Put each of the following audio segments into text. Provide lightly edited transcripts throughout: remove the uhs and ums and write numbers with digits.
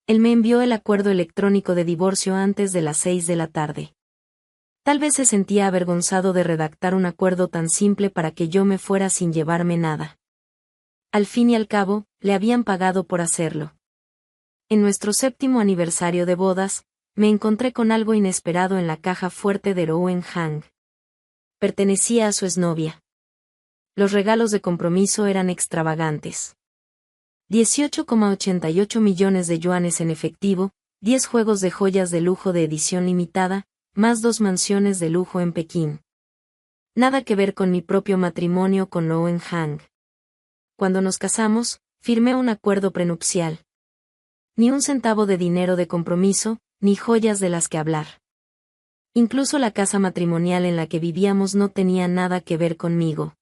Él me envió el acuerdo electrónico de divorcio antes de las 6 de la tarde. Tal vez se sentía avergonzado de redactar un acuerdo tan simple para que yo me fuera sin llevarme nada. Al fin y al cabo, le habían pagado por hacerlo. En nuestro 7º aniversario de bodas, me encontré con algo inesperado en la caja fuerte de Rowan Hang. Pertenecía a su exnovia. Los regalos de compromiso eran extravagantes. 18,88 millones de yuanes en efectivo, 10 juegos de joyas de lujo de edición limitada, más 2 mansiones de lujo en Pekín. Nada que ver con mi propio matrimonio con Rowan Hang. Cuando nos casamos, firmé un acuerdo prenupcial. Ni un centavo de dinero de compromiso, ni joyas de las que hablar. Incluso la casa matrimonial en la que vivíamos no tenía nada que ver conmigo.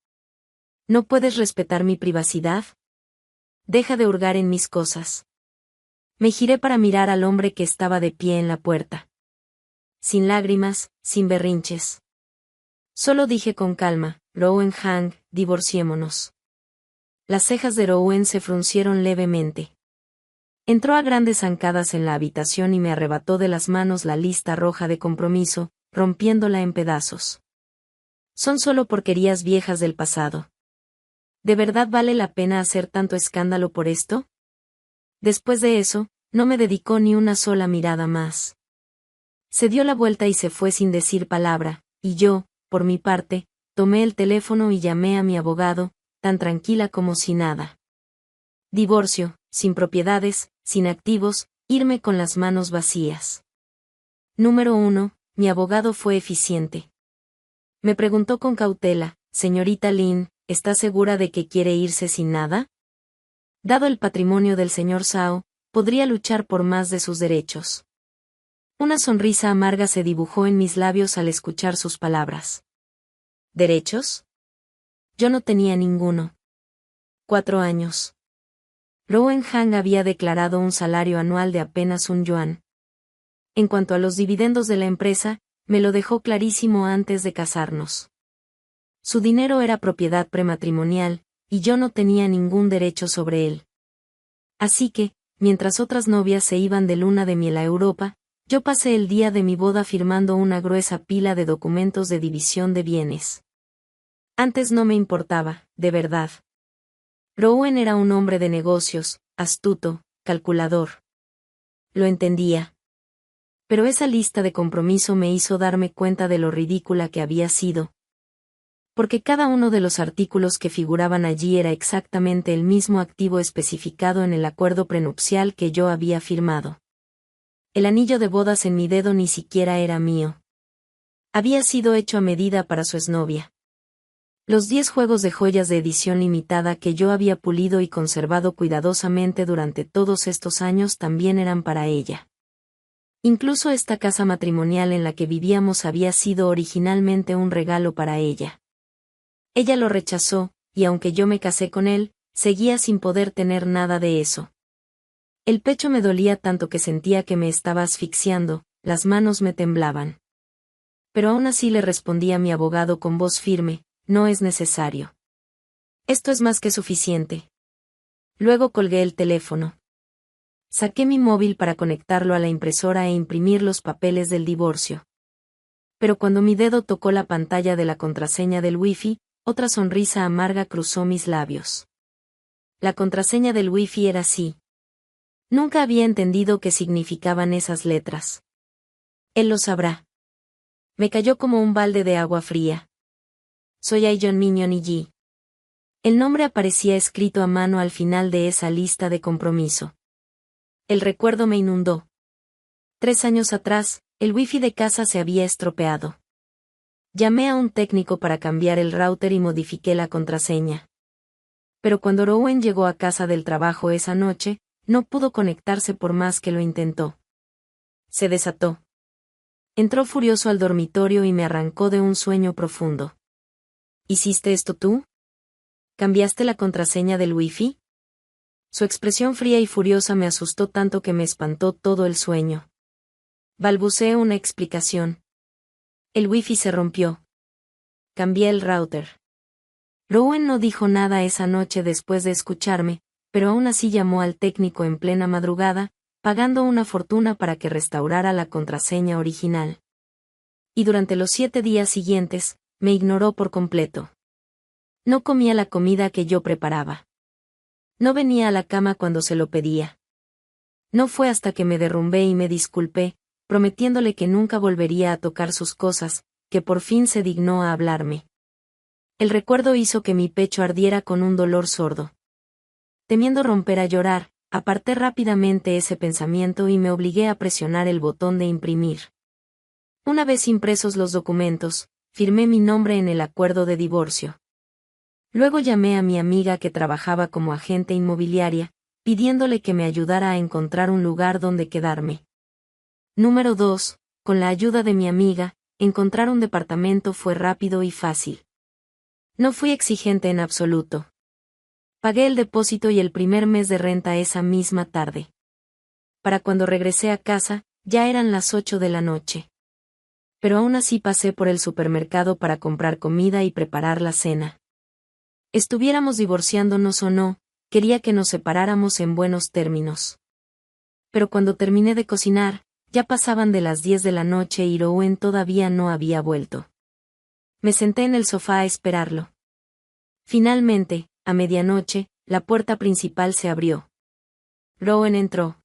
¿No puedes respetar mi privacidad? Deja de hurgar en mis cosas. Me giré para mirar al hombre que estaba de pie en la puerta. Sin lágrimas, sin berrinches. Solo dije con calma, Rowan Hang, divorciémonos. Las cejas de Rowan se fruncieron levemente. Entró a grandes zancadas en la habitación y me arrebató de las manos la lista roja de compromiso, rompiéndola en pedazos. Son solo porquerías viejas del pasado. ¿De verdad vale la pena hacer tanto escándalo por esto? Después de eso, no me dedicó ni una sola mirada más. Se dio la vuelta y se fue sin decir palabra, y yo, por mi parte, tomé el teléfono y llamé a mi abogado, tan tranquila como si nada. Divorcio, sin propiedades, sin activos, irme con las manos vacías. Número 1, mi abogado fue eficiente. Me preguntó con cautela, señorita Lin, ¿está segura de que quiere irse sin nada? Dado el patrimonio del señor Zhao, podría luchar por más de sus derechos. Una sonrisa amarga se dibujó en mis labios al escuchar sus palabras. ¿Derechos? Yo no tenía ninguno. 4 años. Rowan Hang había declarado un salario anual de apenas $1. En cuanto a los dividendos de la empresa, me lo dejó clarísimo antes de casarnos. Su dinero era propiedad prematrimonial, y yo no tenía ningún derecho sobre él. Así que, mientras otras novias se iban de luna de miel a Europa, yo pasé el día de mi boda firmando una gruesa pila de documentos de división de bienes. Antes no me importaba, de verdad. Rowan era un hombre de negocios, astuto, calculador. Lo entendía. Pero esa lista de compromiso me hizo darme cuenta de lo ridícula que había sido. Porque cada uno de los artículos que figuraban allí era exactamente el mismo activo especificado en el acuerdo prenupcial que yo había firmado. El anillo de bodas en mi dedo ni siquiera era mío. Había sido hecho a medida para su exnovia. Los 10 juegos de joyas de edición limitada que yo había pulido y conservado cuidadosamente durante todos estos años también eran para ella. Incluso esta casa matrimonial en la que vivíamos había sido originalmente un regalo para ella. Ella lo rechazó, y aunque yo me casé con él, seguía sin poder tener nada de eso. El pecho me dolía tanto que sentía que me estaba asfixiando, las manos me temblaban. Pero aún así le respondí a mi abogado con voz firme, no es necesario. Esto es más que suficiente. Luego colgué el teléfono. Saqué mi móvil para conectarlo a la impresora e imprimir los papeles del divorcio. Pero cuando mi dedo tocó la pantalla de la contraseña del Wi-Fi, otra sonrisa amarga cruzó mis labios. La contraseña del Wi-Fi era así. Nunca había entendido qué significaban esas letras. Él lo sabrá. Me cayó como un balde de agua fría. Soy Aiyon Minyon Yi. El nombre aparecía escrito a mano al final de esa lista de compromiso. El recuerdo me inundó. 3 años atrás, el wifi de casa se había estropeado. Llamé a un técnico para cambiar el router y modifiqué la contraseña. Pero cuando Rowan llegó a casa del trabajo esa noche, no pudo conectarse por más que lo intentó. Se desató. Entró furioso al dormitorio y me arrancó de un sueño profundo. ¿Hiciste esto tú? ¿Cambiaste la contraseña del wifi? Su expresión fría y furiosa me asustó tanto que me espantó todo el sueño. Balbuceé una explicación. El wifi se rompió. Cambié el router. Rowan no dijo nada esa noche después de escucharme, pero aún así llamó al técnico en plena madrugada, pagando una fortuna para que restaurara la contraseña original. Y durante los 7 días siguientes, me ignoró por completo. No comía la comida que yo preparaba. No venía a la cama cuando se lo pedía. No fue hasta que me derrumbé y me disculpé, prometiéndole que nunca volvería a tocar sus cosas, que por fin se dignó a hablarme. El recuerdo hizo que mi pecho ardiera con un dolor sordo. Temiendo romper a llorar, aparté rápidamente ese pensamiento y me obligué a presionar el botón de imprimir. Una vez impresos los documentos, firmé mi nombre en el acuerdo de divorcio. Luego llamé a mi amiga que trabajaba como agente inmobiliaria, pidiéndole que me ayudara a encontrar un lugar donde quedarme. Número 2. Con la ayuda de mi amiga, encontrar un departamento fue rápido y fácil. No fui exigente en absoluto. Pagué el depósito y el primer mes de renta esa misma tarde. Para cuando regresé a casa, ya eran las 8 de la noche. Pero aún así pasé por el supermercado para comprar comida y preparar la cena. Estuviéramos divorciándonos o no, quería que nos separáramos en buenos términos. Pero cuando terminé de cocinar, ya pasaban de las 10 de la noche y Rowan todavía no había vuelto. Me senté en el sofá a esperarlo. Finalmente, a medianoche, la puerta principal se abrió. Rowan entró.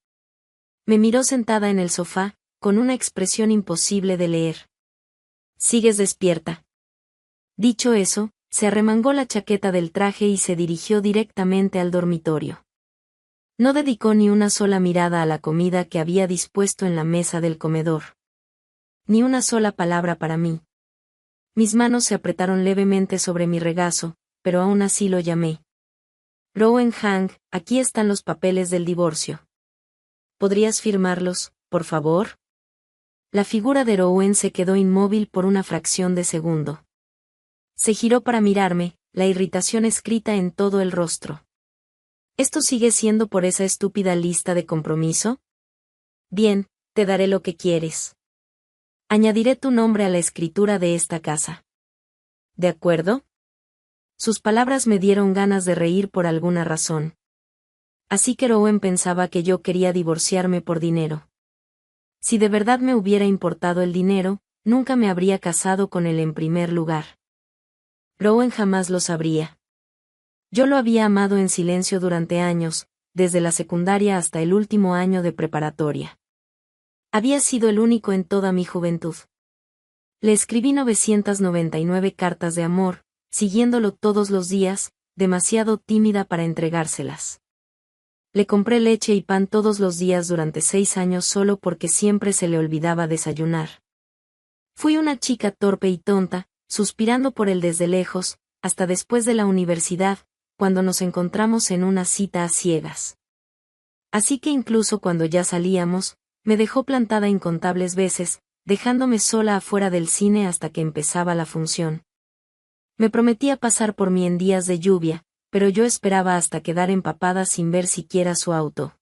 Me miró sentada en el sofá, con una expresión imposible de leer. ¿Sigues despierta? Dicho eso, se arremangó la chaqueta del traje y se dirigió directamente al dormitorio. No dedicó ni una sola mirada a la comida que había dispuesto en la mesa del comedor. Ni una sola palabra para mí. Mis manos se apretaron levemente sobre mi regazo, pero aún así lo llamé. Rowan Hang, aquí están los papeles del divorcio. ¿Podrías firmarlos, por favor? La figura de Rowan se quedó inmóvil por una fracción de segundo. Se giró para mirarme, la irritación escrita en todo el rostro. ¿Esto sigue siendo por esa estúpida lista de compromiso? Bien, te daré lo que quieres. Añadiré tu nombre a la escritura de esta casa. ¿De acuerdo? Sus palabras me dieron ganas de reír por alguna razón. Así que Rowan pensaba que yo quería divorciarme por dinero. Si de verdad me hubiera importado el dinero, nunca me habría casado con él en primer lugar. Rowan jamás lo sabría. Yo lo había amado en silencio durante años, desde la secundaria hasta el último año de preparatoria. Había sido el único en toda mi juventud. Le escribí 999 cartas de amor, siguiéndolo todos los días, demasiado tímida para entregárselas. Le compré leche y pan todos los días durante 6 años solo porque siempre se le olvidaba desayunar. Fui una chica torpe y tonta, suspirando por él desde lejos, hasta después de la universidad, cuando nos encontramos en una cita a ciegas. Así que incluso cuando ya salíamos, me dejó plantada incontables veces, dejándome sola afuera del cine hasta que empezaba la función. Me prometía pasar por mí en días de lluvia, pero yo esperaba hasta quedar empapada sin ver siquiera su auto.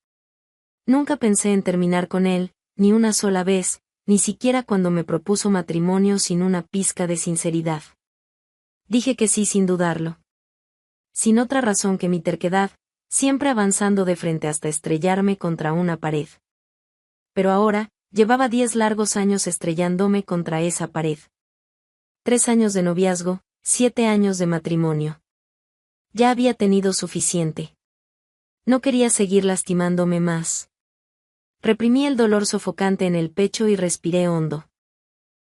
Nunca pensé en terminar con él, ni una sola vez, ni siquiera cuando me propuso matrimonio sin una pizca de sinceridad. Dije que sí sin dudarlo. Sin otra razón que mi terquedad, siempre avanzando de frente hasta estrellarme contra una pared. Pero ahora, llevaba 10 largos años estrellándome contra esa pared. 3 años de noviazgo, 7 años de matrimonio. Ya había tenido suficiente. No quería seguir lastimándome más. Reprimí el dolor sofocante en el pecho y respiré hondo.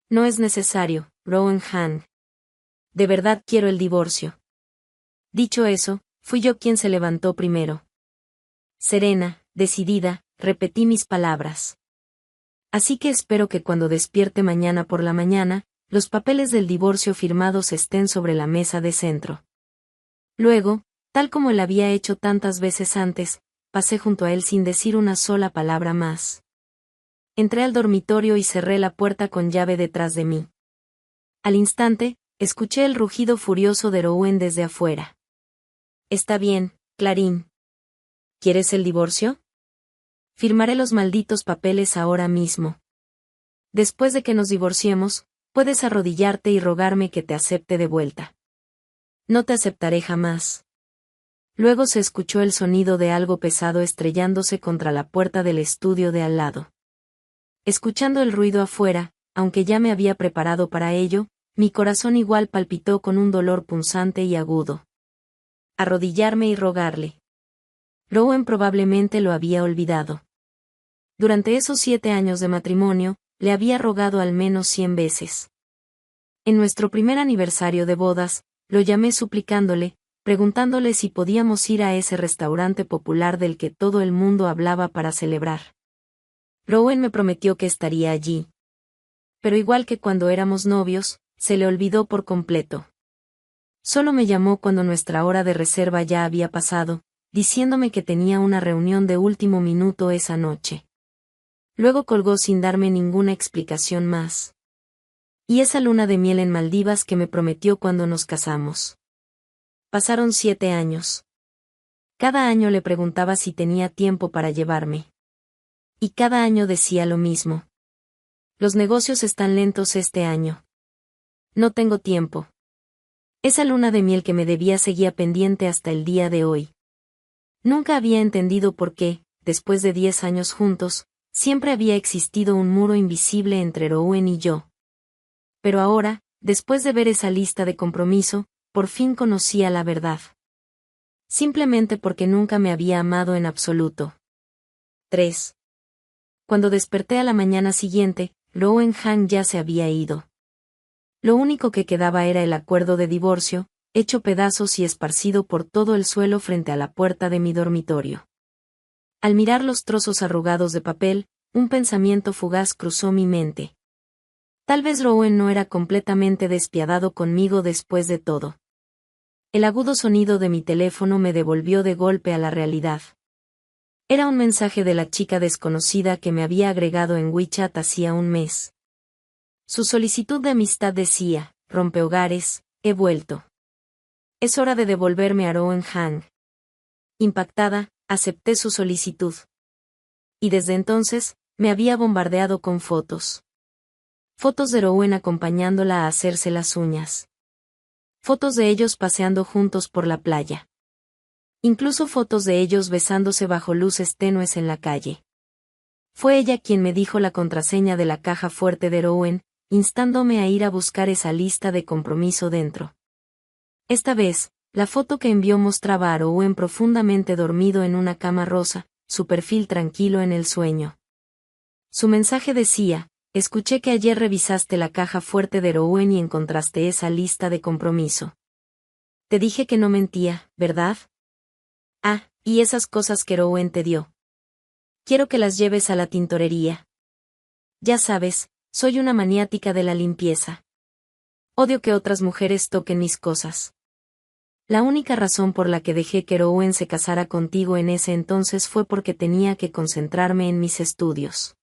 No es necesario, Rowan Hang. De verdad quiero el divorcio. Dicho eso, fui yo quien se levantó primero. Serena, decidida, repetí mis palabras. Así que espero que cuando despierte mañana por la mañana, los papeles del divorcio firmados estén sobre la mesa de centro. Luego, tal como él había hecho tantas veces antes, pasé junto a él sin decir una sola palabra más. Entré al dormitorio y cerré la puerta con llave detrás de mí. Al instante, escuché el rugido furioso de Rowan desde afuera. Está bien, Clarín. ¿Quieres el divorcio? Firmaré los malditos papeles ahora mismo. Después de que nos divorciemos, puedes arrodillarte y rogarme que te acepte de vuelta. No te aceptaré jamás. Luego se escuchó el sonido de algo pesado estrellándose contra la puerta del estudio de al lado. Escuchando el ruido afuera, aunque ya me había preparado para ello, mi corazón igual palpitó con un dolor punzante y agudo. Arrodillarme y rogarle. Rowan probablemente lo había olvidado. Durante esos 7 años de matrimonio, le había rogado al menos 100 veces. En nuestro primer aniversario de bodas, lo llamé suplicándole, preguntándole si podíamos ir a ese restaurante popular del que todo el mundo hablaba para celebrar. Rowan me prometió que estaría allí. Pero igual que cuando éramos novios, se le olvidó por completo. Solo me llamó cuando nuestra hora de reserva ya había pasado, diciéndome que tenía una reunión de último minuto esa noche. Luego colgó sin darme ninguna explicación más. Y esa luna de miel en Maldivas que me prometió cuando nos casamos. Pasaron 7 años. Cada año le preguntaba si tenía tiempo para llevarme. Y cada año decía lo mismo. Los negocios están lentos este año. No tengo tiempo. Esa luna de miel que me debía seguía pendiente hasta el día de hoy. Nunca había entendido por qué, después de 10 años juntos, siempre había existido un muro invisible entre Rowan y yo. Pero ahora, después de ver esa lista de compromiso, por fin conocía la verdad. Simplemente porque nunca me había amado en absoluto. 3. Cuando desperté a la mañana siguiente, Rowan Han ya se había ido. Lo único que quedaba era el acuerdo de divorcio, hecho pedazos y esparcido por todo el suelo frente a la puerta de mi dormitorio. Al mirar los trozos arrugados de papel, un pensamiento fugaz cruzó mi mente. Tal vez Rowan no era completamente despiadado conmigo después de todo. El agudo sonido de mi teléfono me devolvió de golpe a la realidad. Era un mensaje de la chica desconocida que me había agregado en WeChat hacía un mes. Su solicitud de amistad decía: rompehogares, he vuelto. Es hora de devolverme a Rowan Han. Impactada, acepté su solicitud. Y desde entonces, me había bombardeado con fotos. Fotos de Rowan acompañándola a hacerse las uñas. Fotos de ellos paseando juntos por la playa. Incluso fotos de ellos besándose bajo luces tenues en la calle. Fue ella quien me dijo la contraseña de la caja fuerte de Rowan, instándome a ir a buscar esa lista de compromiso dentro. Esta vez, la foto que envió mostraba a Rowan profundamente dormido en una cama rosa, su perfil tranquilo en el sueño. Su mensaje decía: escuché que ayer revisaste la caja fuerte de Rowan y encontraste esa lista de compromiso. Te dije que no mentía, ¿verdad? Ah, y esas cosas que Rowan te dio. Quiero que las lleves a la tintorería. Ya sabes, soy una maniática de la limpieza. Odio que otras mujeres toquen mis cosas. La única razón por la que dejé que Rowan se casara contigo en ese entonces fue porque tenía que concentrarme en mis estudios.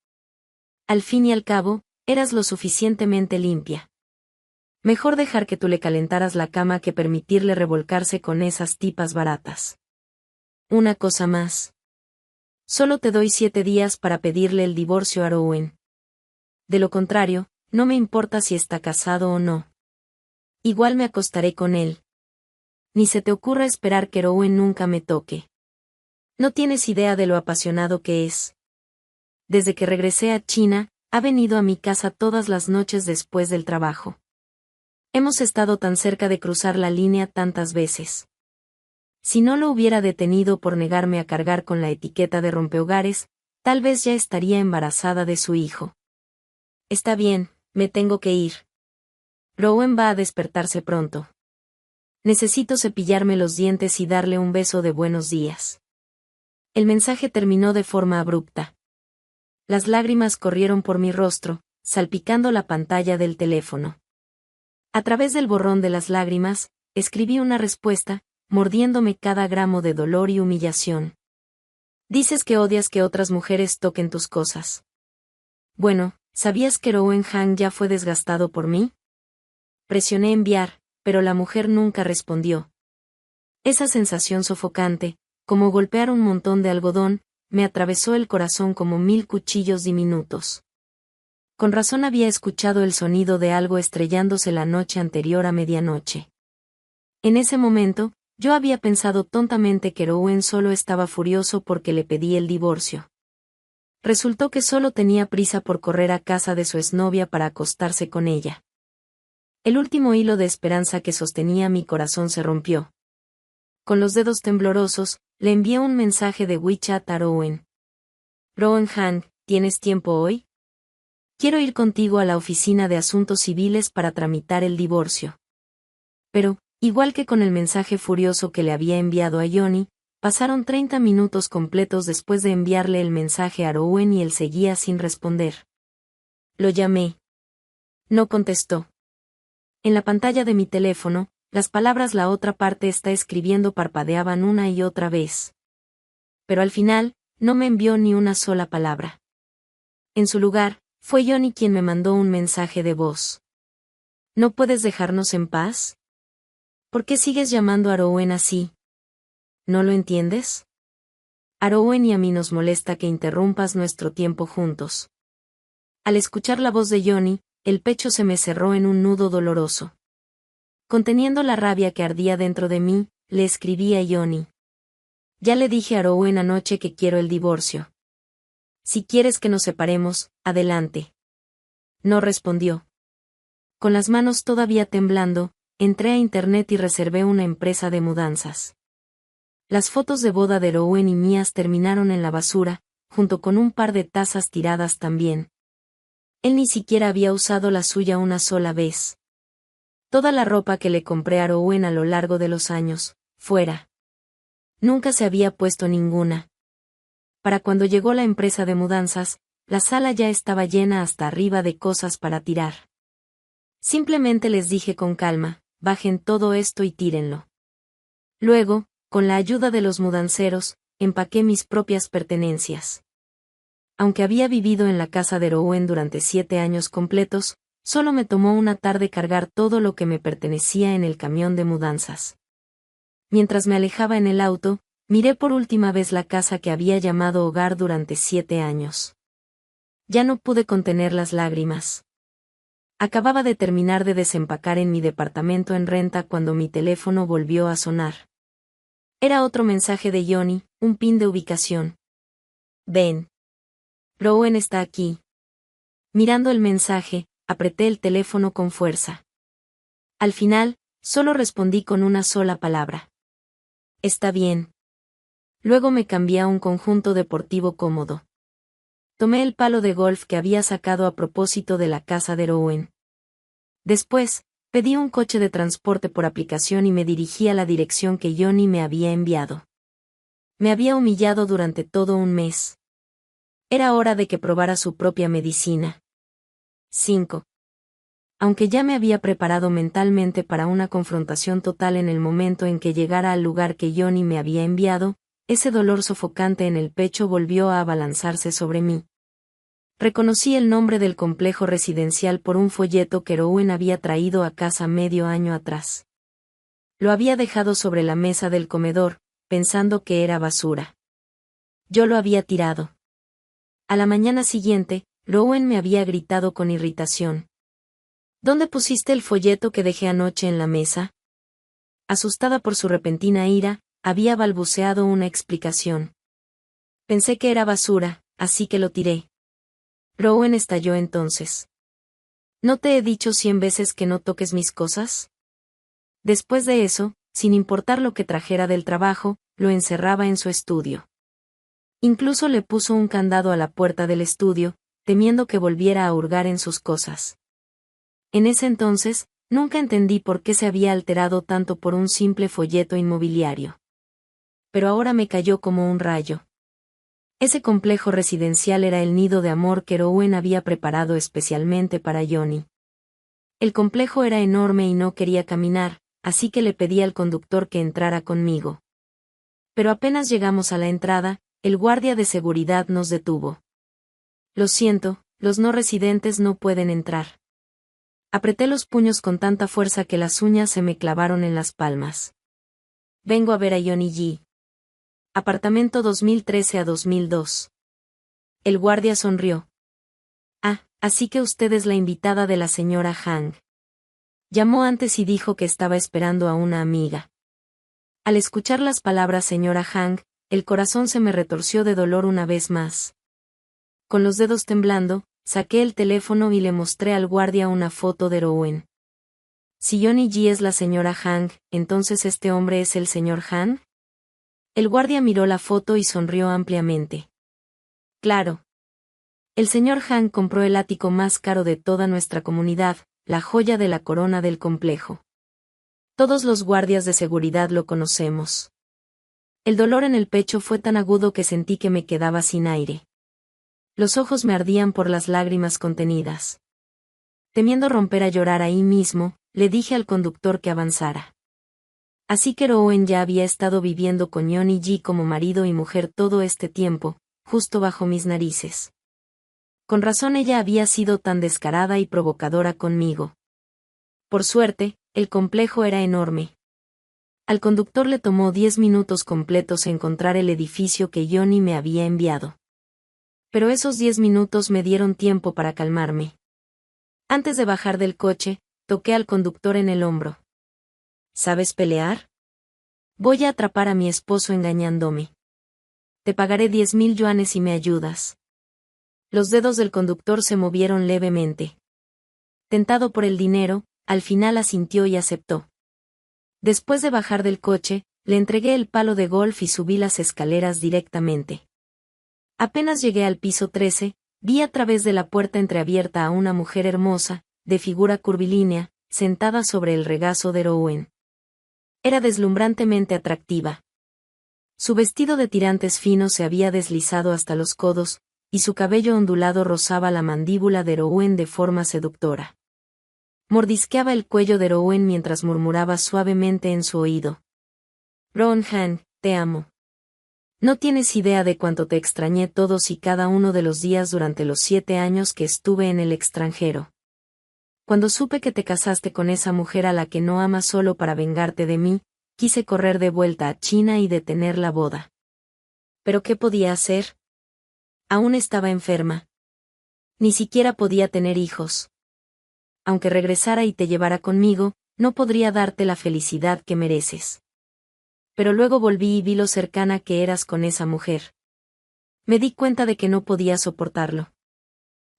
Al fin y al cabo, eras lo suficientemente limpia. Mejor dejar que tú le calentaras la cama que permitirle revolcarse con esas tipas baratas. Una cosa más. Solo te doy 7 días para pedirle el divorcio a Rowan. De lo contrario, no me importa si está casado o no. Igual me acostaré con él. Ni se te ocurra esperar que Rowan nunca me toque. No tienes idea de lo apasionado que es. Desde que regresé a China, ha venido a mi casa todas las noches después del trabajo. Hemos estado tan cerca de cruzar la línea tantas veces. Si no lo hubiera detenido por negarme a cargar con la etiqueta de rompehogares, tal vez ya estaría embarazada de su hijo. Está bien, me tengo que ir. Rowan va a despertarse pronto. Necesito cepillarme los dientes y darle un beso de buenos días. El mensaje terminó de forma abrupta. Las lágrimas corrieron por mi rostro, salpicando la pantalla del teléfono. A través del borrón de las lágrimas, escribí una respuesta, mordiéndome cada gramo de dolor y humillación. Dices que odias que otras mujeres toquen tus cosas. Bueno, ¿sabías que Rowan Han ya fue desgastado por mí? Presioné enviar, pero la mujer nunca respondió. Esa sensación sofocante, como golpear un montón de algodón, me atravesó el corazón como 1000 cuchillos diminutos. Con razón había escuchado el sonido de algo estrellándose la noche anterior a medianoche. En ese momento, Yo había pensado tontamente que Rowan solo estaba furioso porque le pedí el divorcio. Resultó que solo tenía prisa por correr a casa de su exnovia para acostarse con ella. El último hilo de esperanza que sostenía mi corazón se rompió. Con los dedos temblorosos, le envié un mensaje de WeChat a Rowan. Rowan Hang, ¿tienes tiempo hoy? Quiero ir contigo a la oficina de asuntos civiles para tramitar el divorcio. Pero, igual que con el mensaje furioso que le había enviado a Johnny, pasaron 30 minutos completos después de enviarle el mensaje a Rowan y él seguía sin responder. Lo llamé. No contestó. En la pantalla de mi teléfono, las palabras "la otra parte está escribiendo" parpadeaban una y otra vez. Pero al final, no me envió ni una sola palabra. En su lugar, fue Johnny quien me mandó un mensaje de voz. ¿No puedes dejarnos en paz? ¿Por qué sigues llamando a Rowan así? ¿No lo entiendes? A Rowan y a mí nos molesta que interrumpas nuestro tiempo juntos. Al escuchar la voz de Johnny, el pecho se me cerró en un nudo doloroso. Conteniendo la rabia que ardía dentro de mí, le escribí a Johnny. Ya le dije a Rowan anoche que quiero el divorcio. Si quieres que nos separemos, adelante. No respondió. Con las manos todavía temblando, entré a internet y reservé una empresa de mudanzas. Las fotos de boda de Rowan y mías terminaron en la basura, junto con un par de tazas tiradas también. Él ni siquiera había usado la suya una sola vez. Toda la ropa que le compré a Rowan a lo largo de los años, fuera. Nunca se había puesto ninguna. Para cuando llegó la empresa de mudanzas, la sala ya estaba llena hasta arriba de cosas para tirar. Simplemente les dije con calma, bajen todo esto y tírenlo. Luego, con la ayuda de los mudanceros, empaqué mis propias pertenencias. Aunque había vivido en la casa de Rowan durante 7 años completos, solo me tomó una tarde cargar todo lo que me pertenecía en el camión de mudanzas. Mientras me alejaba en el auto, miré por última vez la casa que había llamado hogar durante 7 años. Ya no pude contener las lágrimas. Acababa de terminar de desempacar en mi departamento en renta cuando mi teléfono volvió a sonar. Era otro mensaje de Johnny, un pin de ubicación. Ven. Rowan está aquí. Mirando el mensaje, apreté el teléfono con fuerza. Al final, solo respondí con una sola palabra. Está bien. Luego me cambié a un conjunto deportivo cómodo. Tomé el palo de golf que había sacado a propósito de la casa de Rowan. Después, pedí un coche de transporte por aplicación y me dirigí a la dirección que Johnny me había enviado. Me había humillado durante todo un mes. Era hora de que probara su propia medicina. 5. Aunque ya me había preparado mentalmente para una confrontación total en el momento en que llegara al lugar que Johnny me había enviado, ese dolor sofocante en el pecho volvió a abalanzarse sobre mí. Reconocí el nombre del complejo residencial por un folleto que Rowan había traído a casa medio año atrás. Lo había dejado sobre la mesa del comedor, pensando que era basura. Yo lo había tirado. A la mañana siguiente, Rowan me había gritado con irritación. ¿Dónde pusiste el folleto que dejé anoche en la mesa? Asustada por su repentina ira, había balbuceado una explicación. Pensé que era basura, así que lo tiré. Rowan estalló entonces. ¿No te he dicho 100 veces que no toques mis cosas? Después de eso, sin importar lo que trajera del trabajo, lo encerraba en su estudio. Incluso le puso un candado a la puerta del estudio, temiendo que volviera a hurgar en sus cosas. En ese entonces, nunca entendí por qué se había alterado tanto por un simple folleto inmobiliario. Pero ahora me cayó como un rayo. Ese complejo residencial era el nido de amor que Rowan había preparado especialmente para Johnny. El complejo era enorme y no quería caminar, así que le pedí al conductor que entrara conmigo. Pero apenas llegamos a la entrada, el guardia de seguridad nos detuvo. Lo siento, los no residentes no pueden entrar. Apreté los puños con tanta fuerza que las uñas se me clavaron en las palmas. Vengo a ver a Johnny G. Apartamento 2013 a 2002. El guardia sonrió. Ah, así que usted es la invitada de la señora Hang. Llamó antes y dijo que estaba esperando a una amiga. Al escuchar las palabras señora Hank, el corazón se me retorció de dolor una vez más. Con los dedos temblando, saqué el teléfono y le mostré al guardia una foto de Rowen. Si Johnny G es la señora Hank, ¿entonces este hombre es el señor Hank? El guardia miró la foto y sonrió ampliamente. Claro. El señor Hank compró el ático más caro de toda nuestra comunidad, la joya de la corona del complejo. Todos los guardias de seguridad lo conocemos. El dolor en el pecho fue tan agudo que sentí que me quedaba sin aire. Los ojos me ardían por las lágrimas contenidas. Temiendo romper a llorar ahí mismo, le dije al conductor que avanzara. Así que Rowen ya había estado viviendo con Johnny G como marido y mujer todo este tiempo, justo bajo mis narices. Con razón ella había sido tan descarada y provocadora conmigo. Por suerte, el complejo era enorme. Al conductor le tomó 10 minutos completos encontrar el edificio que Johnny me había enviado. Pero esos 10 minutos me dieron tiempo para calmarme. Antes de bajar del coche, toqué al conductor en el hombro. ¿Sabes pelear? Voy a atrapar a mi esposo engañándome. Te pagaré 10.000 yuanes si me ayudas. Los dedos del conductor se movieron levemente. Tentado por el dinero, al final asintió y aceptó. Después de bajar del coche, le entregué el palo de golf y subí las escaleras directamente. Apenas llegué al piso 13, vi a través de la puerta entreabierta a una mujer hermosa, de figura curvilínea, sentada sobre el regazo de Rowen. Era deslumbrantemente atractiva. Su vestido de tirantes finos se había deslizado hasta los codos, y su cabello ondulado rozaba la mandíbula de Rowen de forma seductora. Mordisqueaba el cuello de Rowen mientras murmuraba suavemente en su oído. Rowen Han, te amo. No tienes idea de cuánto te extrañé todos y cada uno de los días durante los 7 años que estuve en el extranjero. Cuando supe que te casaste con esa mujer a la que no amas solo para vengarte de mí, quise correr de vuelta a China y detener la boda. ¿Pero qué podía hacer? Aún estaba enferma. Ni siquiera podía tener hijos. Aunque regresara y te llevara conmigo, no podría darte la felicidad que mereces. Pero luego volví y vi lo cercana que eras con esa mujer. Me di cuenta de que no podía soportarlo.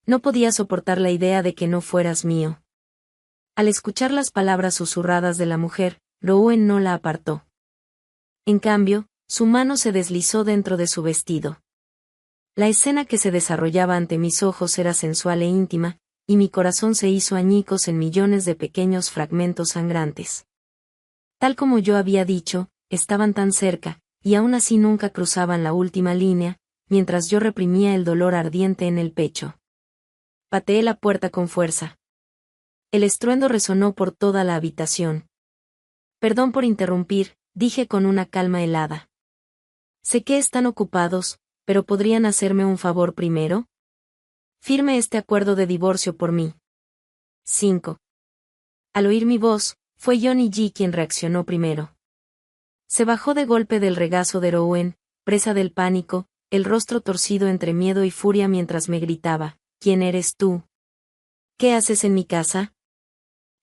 No podía soportar la idea de que no fueras mío. Al escuchar las palabras susurradas de la mujer, Rowen no la apartó. En cambio, su mano se deslizó dentro de su vestido. La escena que se desarrollaba ante mis ojos era sensual e íntima, y mi corazón se hizo añicos en millones de pequeños fragmentos sangrantes. Tal como yo había dicho, estaban tan cerca, y aún así nunca cruzaban la última línea, mientras yo reprimía el dolor ardiente en el pecho. Pateé la puerta con fuerza. El estruendo resonó por toda la habitación. Perdón por interrumpir, dije con una calma helada. Sé que están ocupados, pero ¿podrían hacerme un favor primero? Firme este acuerdo de divorcio por mí. 5. Al oír mi voz, fue Johnny G quien reaccionó primero. Se bajó de golpe del regazo de Rowen, presa del pánico, el rostro torcido entre miedo y furia mientras me gritaba, ¿quién eres tú? ¿Qué haces en mi casa?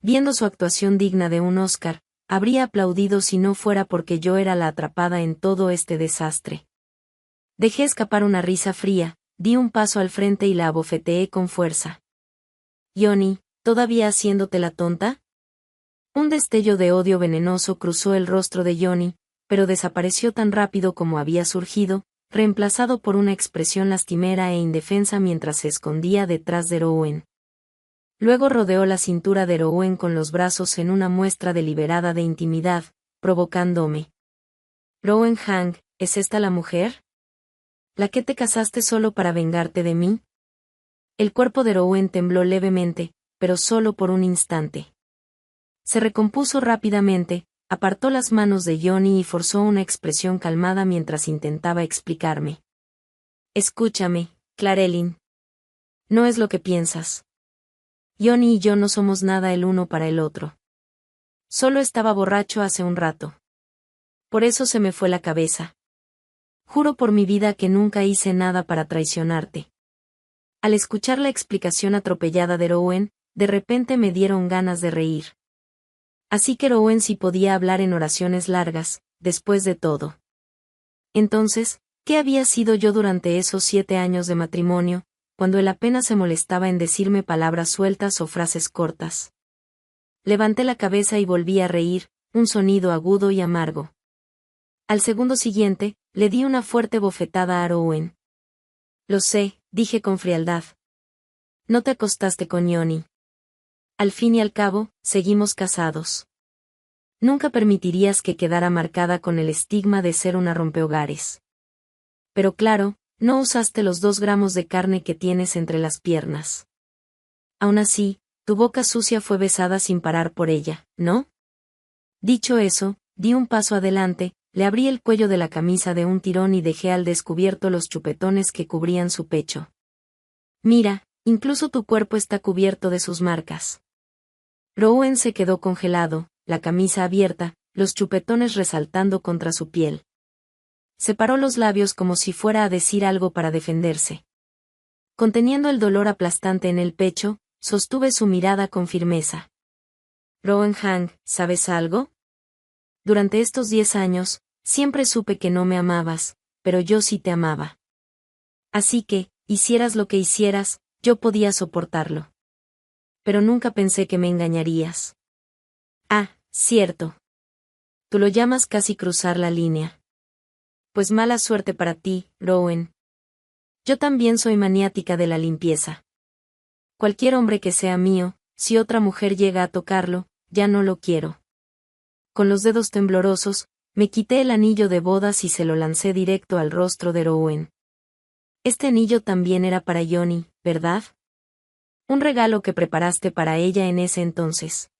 Viendo su actuación digna de un Oscar, habría aplaudido si no fuera porque yo era la atrapada en todo este desastre. Dejé escapar una risa fría, di un paso al frente y la abofeteé con fuerza. Johnny, ¿todavía haciéndote la tonta? Un destello de odio venenoso cruzó el rostro de Johnny, pero desapareció tan rápido como había surgido, reemplazado por una expresión lastimera e indefensa mientras se escondía detrás de Rowen. Luego rodeó la cintura de Rowen con los brazos en una muestra deliberada de intimidad, provocándome. Rowen Hank, ¿es esta la mujer? ¿La que te casaste solo para vengarte de mí? El cuerpo de Rowen tembló levemente, pero solo por un instante. Se recompuso rápidamente, apartó las manos de Johnny y forzó una expresión calmada mientras intentaba explicarme. Escúchame, Clarelyn. No es lo que piensas. Johnny y yo no somos nada el uno para el otro. Solo estaba borracho hace un rato. Por eso se me fue la cabeza. Juro por mi vida que nunca hice nada para traicionarte. Al escuchar la explicación atropellada de Rowen, de repente me dieron ganas de reír. Así que Rowen sí podía hablar en oraciones largas, después de todo. Entonces, ¿qué había sido yo durante esos 7 años de matrimonio, cuando él apenas se molestaba en decirme palabras sueltas o frases cortas? Levanté la cabeza y volví a reír, un sonido agudo y amargo. Al segundo siguiente, le di una fuerte bofetada a Rowan. Lo sé, dije con frialdad. No te acostaste con Johnny. Al fin y al cabo, seguimos casados. Nunca permitirías que quedara marcada con el estigma de ser una rompehogares. Pero claro, no usaste los 2 gramos de carne que tienes entre las piernas. Aún así, tu boca sucia fue besada sin parar por ella, ¿no? Dicho eso, di un paso adelante, le abrí el cuello de la camisa de un tirón y dejé al descubierto los chupetones que cubrían su pecho. Mira, incluso tu cuerpo está cubierto de sus marcas. Rowan se quedó congelado, la camisa abierta, los chupetones resaltando contra su piel. Separó los labios como si fuera a decir algo para defenderse. Conteniendo el dolor aplastante en el pecho, sostuve su mirada con firmeza. Rowan Hang, ¿sabes algo? Durante estos 10 años, siempre supe que no me amabas, pero yo sí te amaba. Así que, hicieras lo que hicieras, yo podía soportarlo. Pero nunca pensé que me engañarías. Ah, cierto. Tú lo llamas casi cruzar la línea. Pues mala suerte para ti, Rowan. Yo también soy maniática de la limpieza. Cualquier hombre que sea mío, si otra mujer llega a tocarlo, ya no lo quiero. Con los dedos temblorosos, me quité el anillo de bodas y se lo lancé directo al rostro de Rowan. Este anillo también era para Johnny, ¿verdad? Un regalo que preparaste para ella en ese entonces.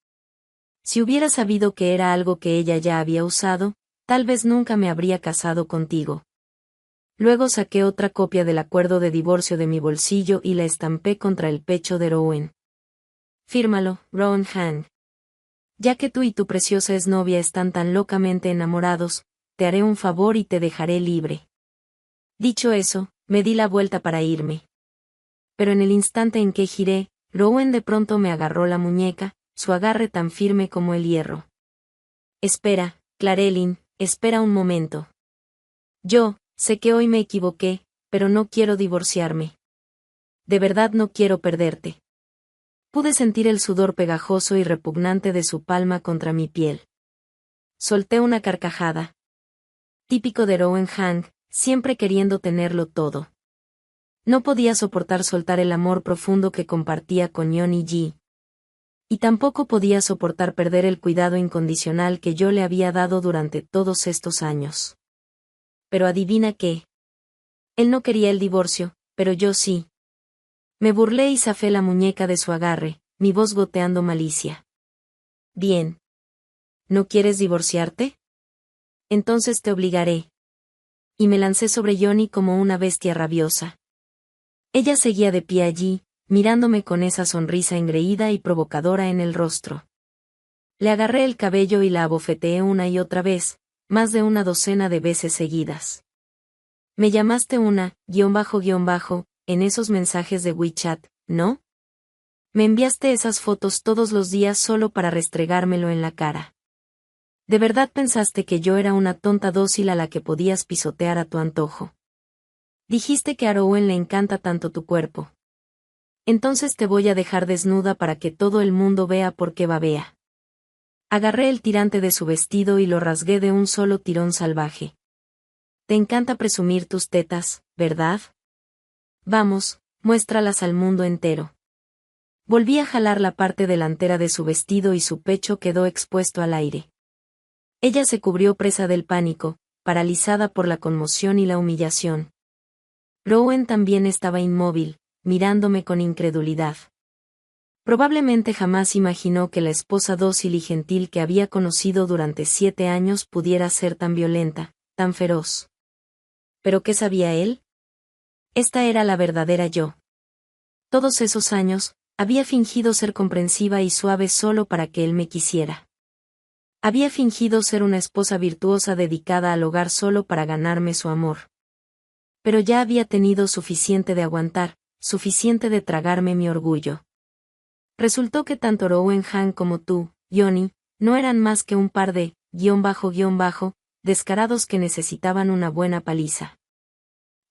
Si hubiera sabido que era algo que ella ya había usado, tal vez nunca me habría casado contigo. Luego saqué otra copia del acuerdo de divorcio de mi bolsillo y la estampé contra el pecho de Rowan. Fírmalo, Rowan Hang. Ya que tú y tu preciosa exnovia están tan locamente enamorados, te haré un favor y te dejaré libre. Dicho eso, me di la vuelta para irme. Pero en el instante en que giré, Rowan de pronto me agarró la muñeca, su agarre tan firme como el hierro. Espera, Clarelyn, espera un momento. Yo, sé que hoy me equivoqué, pero no quiero divorciarme. De verdad no quiero perderte. Pude sentir el sudor pegajoso y repugnante de su palma contra mi piel. Solté una carcajada. Típico de Rowan Hang, siempre queriendo tenerlo todo. No podía soportar soltar el amor profundo que compartía con Johnny G. Y tampoco podía soportar perder el cuidado incondicional que yo le había dado durante todos estos años. Pero adivina qué. Él no quería el divorcio, pero yo sí. Me burlé y zafé la muñeca de su agarre, mi voz goteando malicia. Bien. ¿No quieres divorciarte? Entonces te obligaré. Y me lancé sobre Johnny como una bestia rabiosa. Ella seguía de pie allí, mirándome con esa sonrisa engreída y provocadora en el rostro. Le agarré el cabello y la abofeteé una y otra vez, más de una docena de veces seguidas. Me llamaste una, en esos mensajes de WeChat, ¿no? Me enviaste esas fotos todos los días solo para restregármelo en la cara. ¿De verdad pensaste que yo era una tonta dócil a la que podías pisotear a tu antojo? Dijiste que a Rowan le encanta tanto tu cuerpo. Entonces te voy a dejar desnuda para que todo el mundo vea por qué babea. Agarré el tirante de su vestido y lo rasgué de un solo tirón salvaje. Te encanta presumir tus tetas, ¿verdad? Vamos, muéstralas al mundo entero. Volví a jalar la parte delantera de su vestido y su pecho quedó expuesto al aire. Ella se cubrió presa del pánico, paralizada por la conmoción y la humillación. Rowan también estaba inmóvil, mirándome con incredulidad. Probablemente jamás imaginó que la esposa dócil y gentil que había conocido durante 7 años pudiera ser tan violenta, tan feroz. ¿Pero qué sabía él? Esta era la verdadera yo. Todos esos años, había fingido ser comprensiva y suave solo para que él me quisiera. Había fingido ser una esposa virtuosa dedicada al hogar solo para ganarme su amor. Pero ya había tenido suficiente de aguantar, suficiente de tragarme mi orgullo. Resultó que tanto Rowan Hang como tú, Johnny, no eran más que un par de, descarados que necesitaban una buena paliza.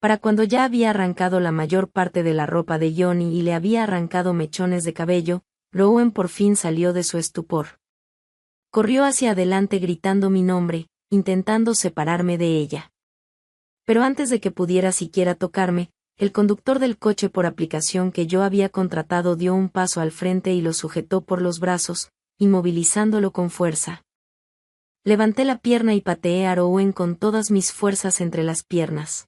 Para cuando ya había arrancado la mayor parte de la ropa de Johnny y le había arrancado mechones de cabello, Rowan por fin salió de su estupor. Corrió hacia adelante gritando mi nombre, intentando separarme de ella. Pero antes de que pudiera siquiera tocarme, el conductor del coche por aplicación que yo había contratado dio un paso al frente y lo sujetó por los brazos, inmovilizándolo con fuerza. Levanté la pierna y pateé a Rowan con todas mis fuerzas entre las piernas.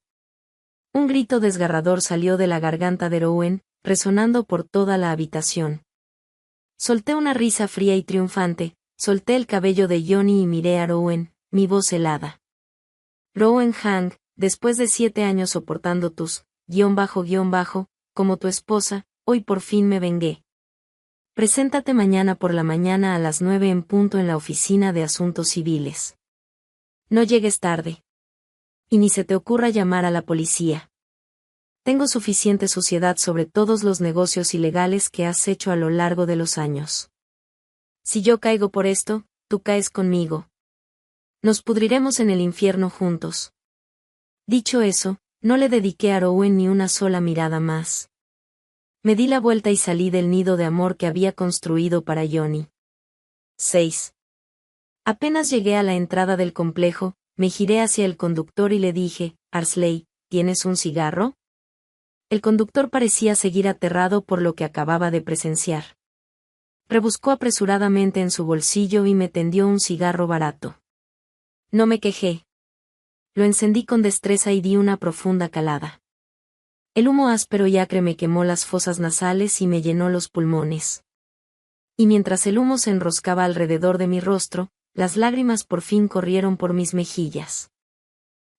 Un grito desgarrador salió de la garganta de Rowan, resonando por toda la habitación. Solté una risa fría y triunfante, solté el cabello de Johnny y miré a Rowan, mi voz helada. Rowan Hang, después de 7 años soportando tus, como tu esposa, hoy por fin me vengué. Preséntate mañana por la mañana a las 9 en punto en la oficina de asuntos civiles. No llegues tarde. Y ni se te ocurra llamar a la policía. Tengo suficiente suciedad sobre todos los negocios ilegales que has hecho a lo largo de los años. Si yo caigo por esto, tú caes conmigo. Nos pudriremos en el infierno juntos. Dicho eso, no le dediqué a Rowan ni una sola mirada más. Me di la vuelta y salí del nido de amor que había construido para Johnny. 6. Apenas llegué a la entrada del complejo, me giré hacia el conductor y le dije, Arsley, ¿tienes un cigarro? El conductor parecía seguir aterrado por lo que acababa de presenciar. Rebuscó apresuradamente en su bolsillo y me tendió un cigarro barato. No me quejé. Lo encendí con destreza y di una profunda calada. El humo áspero y acre me quemó las fosas nasales y me llenó los pulmones. Y mientras el humo se enroscaba alrededor de mi rostro, las lágrimas por fin corrieron por mis mejillas.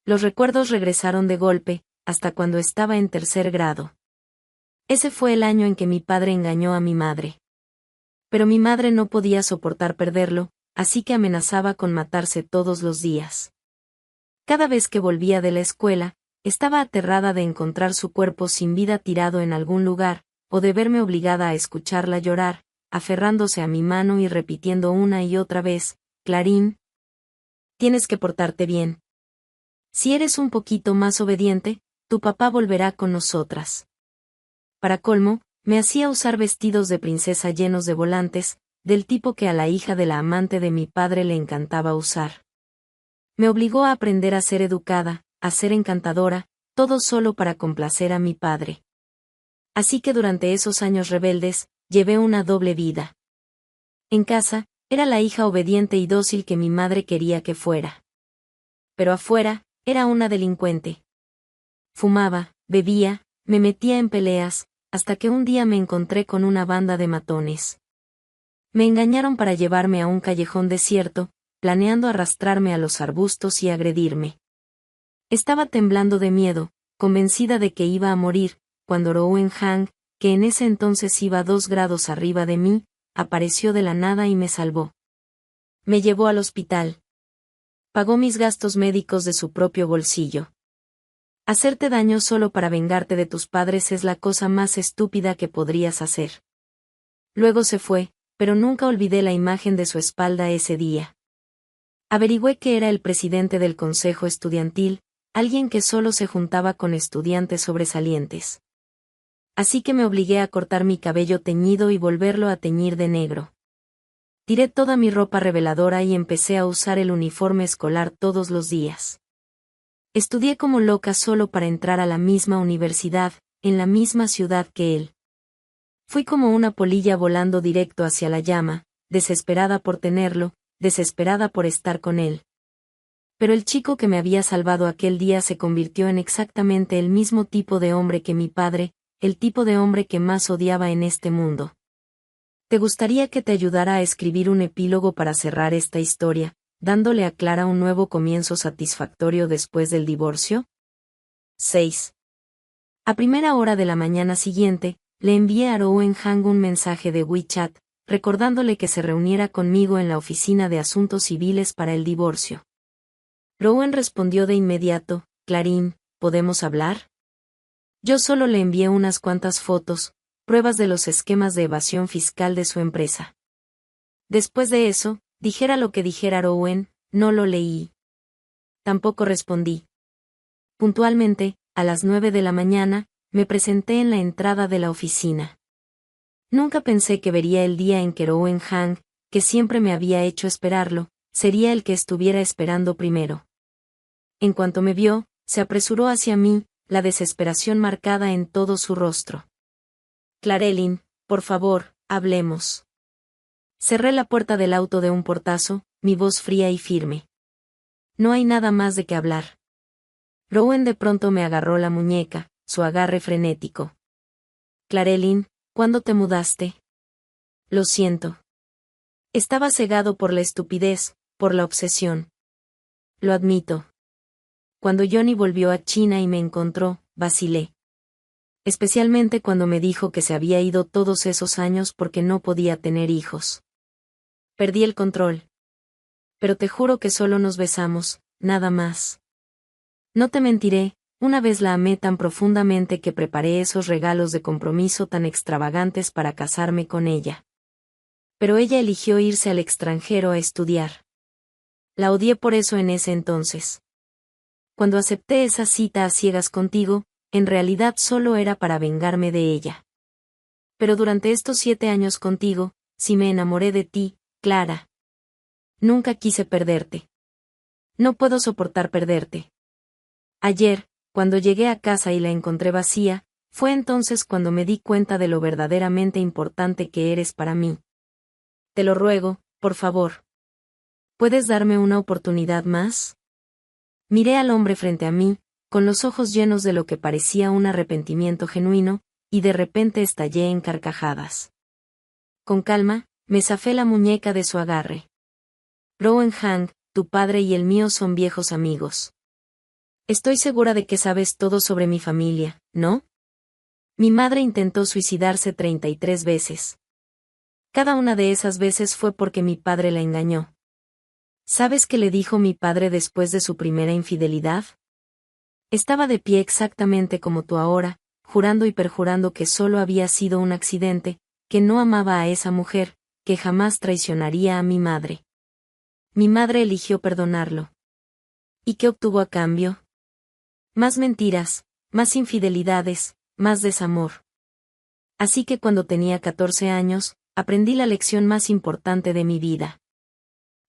Los recuerdos regresaron de golpe, hasta cuando estaba en 3er grado. Ese fue el año en que mi padre engañó a mi madre. Pero mi madre no podía soportar perderlo, así que amenazaba con matarse todos los días. Cada vez que volvía de la escuela, estaba aterrada de encontrar su cuerpo sin vida tirado en algún lugar, o de verme obligada a escucharla llorar, aferrándose a mi mano y repitiendo una y otra vez, Clarín, tienes que portarte bien. Si eres un poquito más obediente, tu papá volverá con nosotras. Para colmo, me hacía usar vestidos de princesa llenos de volantes, del tipo que a la hija de la amante de mi padre le encantaba usar. Me obligó a aprender a ser educada, a ser encantadora, todo solo para complacer a mi padre. Así que durante esos años rebeldes, llevé una doble vida. En casa, era la hija obediente y dócil que mi madre quería que fuera. Pero afuera, era una delincuente. Fumaba, bebía, me metía en peleas, hasta que un día me encontré con una banda de matones. Me engañaron para llevarme a un callejón desierto, planeando arrastrarme a los arbustos y agredirme. Estaba temblando de miedo, convencida de que iba a morir, cuando Rowan Hang, que en ese entonces iba 2 grados arriba de mí, apareció de la nada y me salvó. Me llevó al hospital. Pagó mis gastos médicos de su propio bolsillo. Hacerte daño solo para vengarte de tus padres es la cosa más estúpida que podrías hacer. Luego se fue, pero nunca olvidé la imagen de su espalda ese día. Averigüé que era el presidente del consejo estudiantil, alguien que solo se juntaba con estudiantes sobresalientes. Así que me obligué a cortar mi cabello teñido y volverlo a teñir de negro. Tiré toda mi ropa reveladora y empecé a usar el uniforme escolar todos los días. Estudié como loca solo para entrar a la misma universidad, en la misma ciudad que él. Fui como una polilla volando directo hacia la llama, desesperada por tenerlo, desesperada por estar con él. Pero el chico que me había salvado aquel día se convirtió en exactamente el mismo tipo de hombre que mi padre, el tipo de hombre que más odiaba en este mundo. ¿Te gustaría que te ayudara a escribir un epílogo para cerrar esta historia, dándole a Clara un nuevo comienzo satisfactorio después del divorcio? 6. A primera hora de la mañana siguiente, le envié a Rowan Hang un mensaje de WeChat, recordándole que se reuniera conmigo en la oficina de asuntos civiles para el divorcio. Rowan respondió de inmediato, Clarín, ¿podemos hablar? Yo solo le envié unas cuantas fotos, pruebas de los esquemas de evasión fiscal de su empresa. Después de eso, dijera lo que dijera Rowan, no lo leí. Tampoco respondí. Puntualmente, a las 9 de la mañana, me presenté en la entrada de la oficina. Nunca pensé que vería el día en que Rowan Hang, que siempre me había hecho esperarlo, sería el que estuviera esperando primero. En cuanto me vio, se apresuró hacia mí, la desesperación marcada en todo su rostro. Clarelyn, por favor, hablemos. Cerré la puerta del auto de un portazo, mi voz fría y firme. No hay nada más de qué hablar. Rowan de pronto me agarró la muñeca, su agarre frenético. Clarelyn, ¿cuándo te mudaste? Lo siento. Estaba cegado por la estupidez, por la obsesión. Lo admito. Cuando Johnny volvió a China y me encontró, vacilé. Especialmente cuando me dijo que se había ido todos esos años porque no podía tener hijos. Perdí el control. Pero te juro que solo nos besamos, nada más. No te mentiré, una vez la amé tan profundamente que preparé esos regalos de compromiso tan extravagantes para casarme con ella. Pero ella eligió irse al extranjero a estudiar. La odié por eso en ese entonces. Cuando acepté esa cita a ciegas contigo, en realidad solo era para vengarme de ella. Pero durante estos 7 años contigo, sí me enamoré de ti, Clara. Nunca quise perderte. No puedo soportar perderte. Ayer, cuando llegué a casa y la encontré vacía, fue entonces cuando me di cuenta de lo verdaderamente importante que eres para mí. Te lo ruego, por favor. ¿Puedes darme una oportunidad más? Miré al hombre frente a mí, con los ojos llenos de lo que parecía un arrepentimiento genuino, y de repente estallé en carcajadas. Con calma, me zafé la muñeca de su agarre. Rowan Hang, tu padre y el mío son viejos amigos. Estoy segura de que sabes todo sobre mi familia, ¿no? Mi madre intentó suicidarse 33 veces. Cada una de esas veces fue porque mi padre la engañó. ¿Sabes qué le dijo mi padre después de su primera infidelidad? Estaba de pie exactamente como tú ahora, jurando y perjurando que solo había sido un accidente, que no amaba a esa mujer, que jamás traicionaría a mi madre. Mi madre eligió perdonarlo. ¿Y qué obtuvo a cambio? Más mentiras, más infidelidades, más desamor. Así que cuando tenía 14 años, aprendí la lección más importante de mi vida.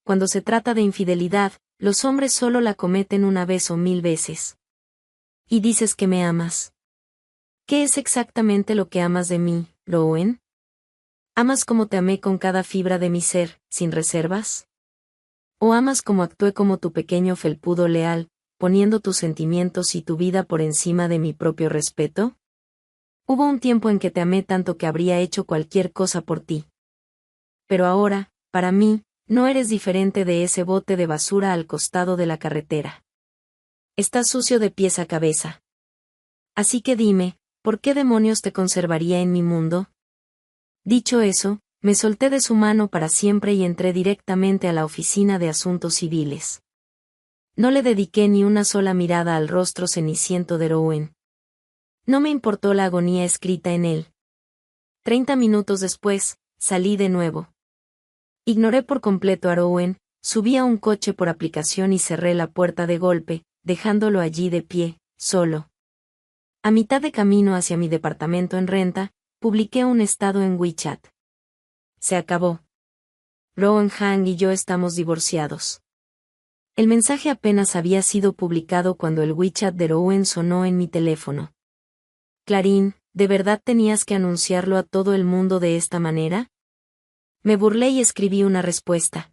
Cuando se trata de infidelidad, los hombres solo la cometen una vez o 1000 veces. Y dices que me amas. ¿Qué es exactamente lo que amas de mí, Rowan? ¿Amas como te amé con cada fibra de mi ser, sin reservas? ¿O amas como actué como tu pequeño felpudo leal, poniendo tus sentimientos y tu vida por encima de mi propio respeto? Hubo un tiempo en que te amé tanto que habría hecho cualquier cosa por ti. Pero ahora, para mí, no eres diferente de ese bote de basura al costado de la carretera. Estás sucio de pies a cabeza. Así que dime, ¿por qué demonios te conservaría en mi mundo? Dicho eso, me solté de su mano para siempre y entré directamente a la oficina de asuntos civiles. No le dediqué ni una sola mirada al rostro ceniciento de Rowan. No me importó la agonía escrita en él. 30 minutos después, salí de nuevo. Ignoré por completo a Rowan, subí a un coche por aplicación y cerré la puerta de golpe, dejándolo allí de pie, solo. A mitad de camino hacia mi departamento en renta, publiqué un estado en WeChat. Se acabó. Rowan Hang y yo estamos divorciados. El mensaje apenas había sido publicado cuando el WeChat de Rowan sonó en mi teléfono. Clarine, ¿de verdad tenías que anunciarlo a todo el mundo de esta manera? Me burlé y escribí una respuesta.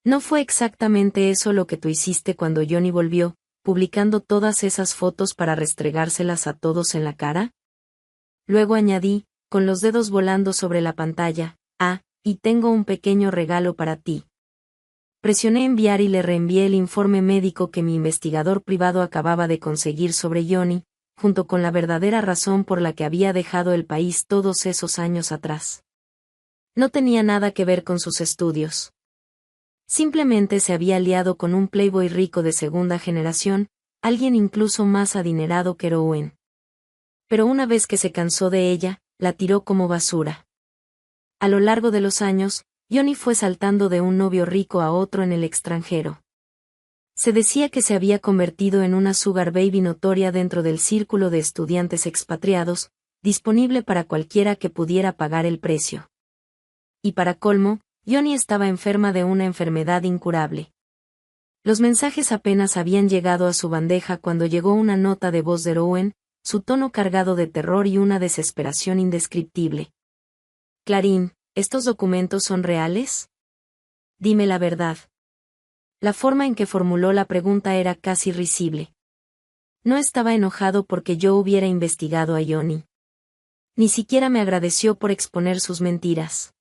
¿No fue exactamente eso lo que tú hiciste cuando Johnny volvió, publicando todas esas fotos para restregárselas a todos en la cara? Luego añadí, con los dedos volando sobre la pantalla, y tengo un pequeño regalo para ti. Presioné enviar y le reenvié el informe médico que mi investigador privado acababa de conseguir sobre Johnny, junto con la verdadera razón por la que había dejado el país todos esos años atrás. No tenía nada que ver con sus estudios. Simplemente se había aliado con un playboy rico de segunda generación, alguien incluso más adinerado que Rowan. Pero una vez que se cansó de ella, la tiró como basura. A lo largo de los años, Johnny fue saltando de un novio rico a otro en el extranjero. Se decía que se había convertido en una sugar baby notoria dentro del círculo de estudiantes expatriados, disponible para cualquiera que pudiera pagar el precio. Y para colmo, Johnny estaba enferma de una enfermedad incurable. Los mensajes apenas habían llegado a su bandeja cuando llegó una nota de voz de Rowan, su tono cargado de terror y una desesperación indescriptible. Clarín, ¿estos documentos son reales? Dime la verdad. La forma en que formuló la pregunta era casi risible. No estaba enojado porque yo hubiera investigado a Johnny. Ni siquiera me agradeció por exponer sus mentiras.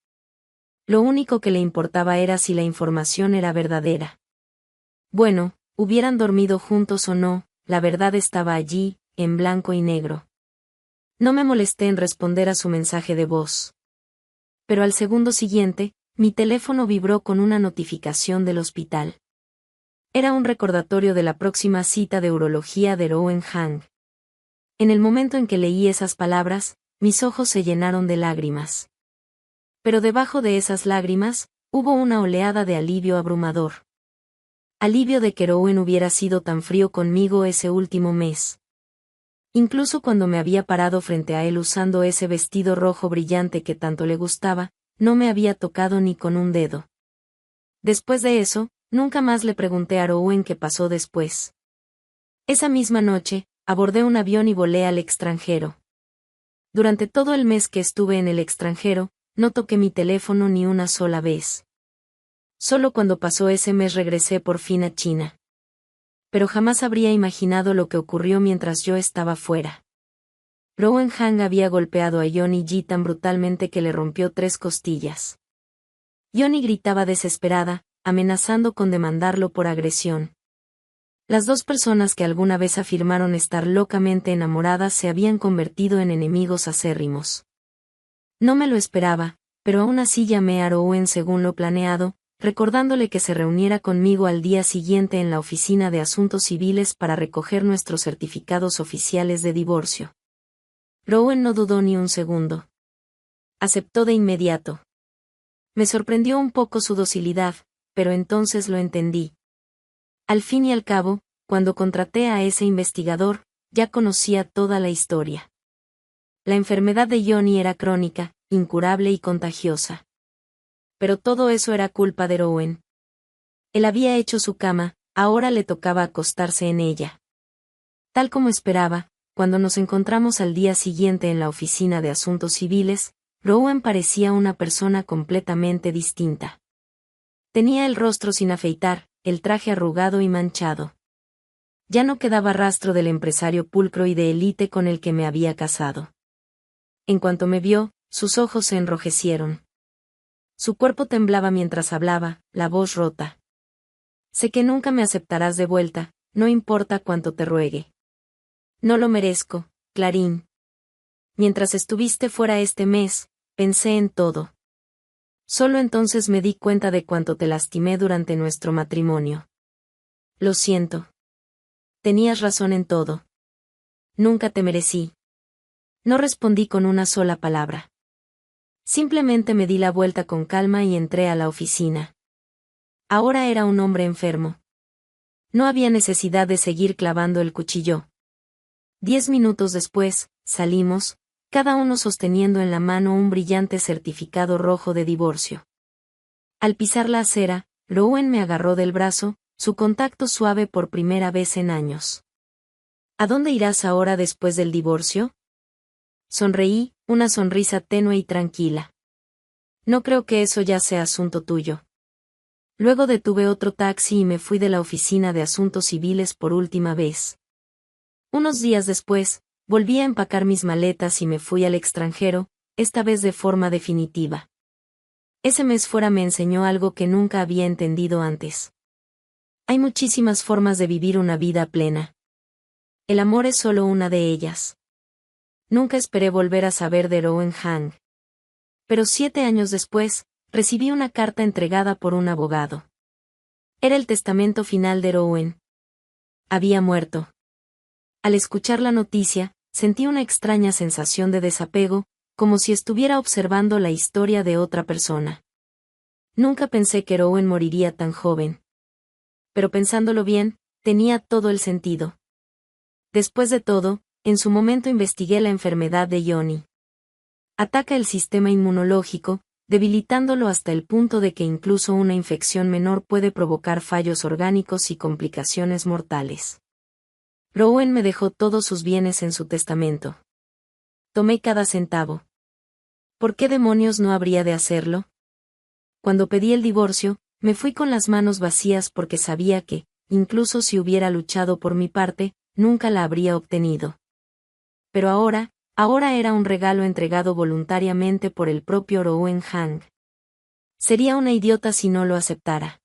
Lo único que le importaba era si la información era verdadera. Bueno, hubieran dormido juntos o no, la verdad estaba allí, en blanco y negro. No me molesté en responder a su mensaje de voz. Pero al segundo siguiente, mi teléfono vibró con una notificación del hospital. Era un recordatorio de la próxima cita de urología de Rowan Hang. En el momento en que leí esas palabras, mis ojos se llenaron de lágrimas. Pero debajo de esas lágrimas, hubo una oleada de alivio abrumador. Alivio de que Rowan hubiera sido tan frío conmigo ese último mes. Incluso cuando me había parado frente a él usando ese vestido rojo brillante que tanto le gustaba, no me había tocado ni con un dedo. Después de eso, nunca más le pregunté a Rowan qué pasó después. Esa misma noche, abordé un avión y volé al extranjero. Durante todo el mes que estuve en el extranjero, no toqué mi teléfono ni una sola vez. Solo cuando pasó ese mes regresé por fin a China. Pero jamás habría imaginado lo que ocurrió mientras yo estaba fuera. Rowan Hang había golpeado a Johnny G tan brutalmente que le rompió 3 costillas. Johnny gritaba desesperada, amenazando con demandarlo por agresión. Las 2 personas que alguna vez afirmaron estar locamente enamoradas se habían convertido en enemigos acérrimos. No me lo esperaba, pero aún así llamé a Rowan según lo planeado, recordándole que se reuniera conmigo al día siguiente en la oficina de asuntos civiles para recoger nuestros certificados oficiales de divorcio. Rowan no dudó ni un segundo. Aceptó de inmediato. Me sorprendió un poco su docilidad, pero entonces lo entendí. Al fin y al cabo, cuando contraté a ese investigador, ya conocía toda la historia. La enfermedad de Johnny era crónica, incurable y contagiosa. Pero todo eso era culpa de Rowan. Él había hecho su cama, ahora le tocaba acostarse en ella. Tal como esperaba, cuando nos encontramos al día siguiente en la oficina de asuntos civiles, Rowan parecía una persona completamente distinta. Tenía el rostro sin afeitar, el traje arrugado y manchado. Ya no quedaba rastro del empresario pulcro y de élite con el que me había casado. En cuanto me vio, sus ojos se enrojecieron. Su cuerpo temblaba mientras hablaba, la voz rota. Sé que nunca me aceptarás de vuelta, no importa cuánto te ruegue. No lo merezco, Clarín. Mientras estuviste fuera este mes, pensé en todo. Solo entonces me di cuenta de cuánto te lastimé durante nuestro matrimonio. Lo siento. Tenías razón en todo. Nunca te merecí. No respondí con una sola palabra. Simplemente me di la vuelta con calma y entré a la oficina. Ahora era un hombre enfermo. No había necesidad de seguir clavando el cuchillo. 10 minutos después, salimos, cada uno sosteniendo en la mano un brillante certificado rojo de divorcio. Al pisar la acera, Rowan me agarró del brazo, su contacto suave por primera vez en años. ¿A dónde irás ahora después del divorcio? Sonreí, una sonrisa tenue y tranquila. No creo que eso ya sea asunto tuyo. Luego detuve otro taxi y me fui de la oficina de asuntos civiles por última vez. Unos días después, volví a empacar mis maletas y me fui al extranjero, esta vez de forma definitiva. Ese mes fuera me enseñó algo que nunca había entendido antes. Hay muchísimas formas de vivir una vida plena. El amor es solo una de ellas. Nunca esperé volver a saber de Rowan Hang. Pero 7 años después, recibí una carta entregada por un abogado. Era el testamento final de Rowan. Había muerto. Al escuchar la noticia, sentí una extraña sensación de desapego, como si estuviera observando la historia de otra persona. Nunca pensé que Rowan moriría tan joven. Pero pensándolo bien, tenía todo el sentido. Después de todo, en su momento investigué la enfermedad de Johnny. Ataca el sistema inmunológico, debilitándolo hasta el punto de que incluso una infección menor puede provocar fallos orgánicos y complicaciones mortales. Rowan me dejó todos sus bienes en su testamento. Tomé cada centavo. ¿Por qué demonios no habría de hacerlo? Cuando pedí el divorcio, me fui con las manos vacías porque sabía que, incluso si hubiera luchado por mi parte, nunca la habría obtenido. Pero ahora era un regalo entregado voluntariamente por el propio Rowan Hang. Sería una idiota si no lo aceptara.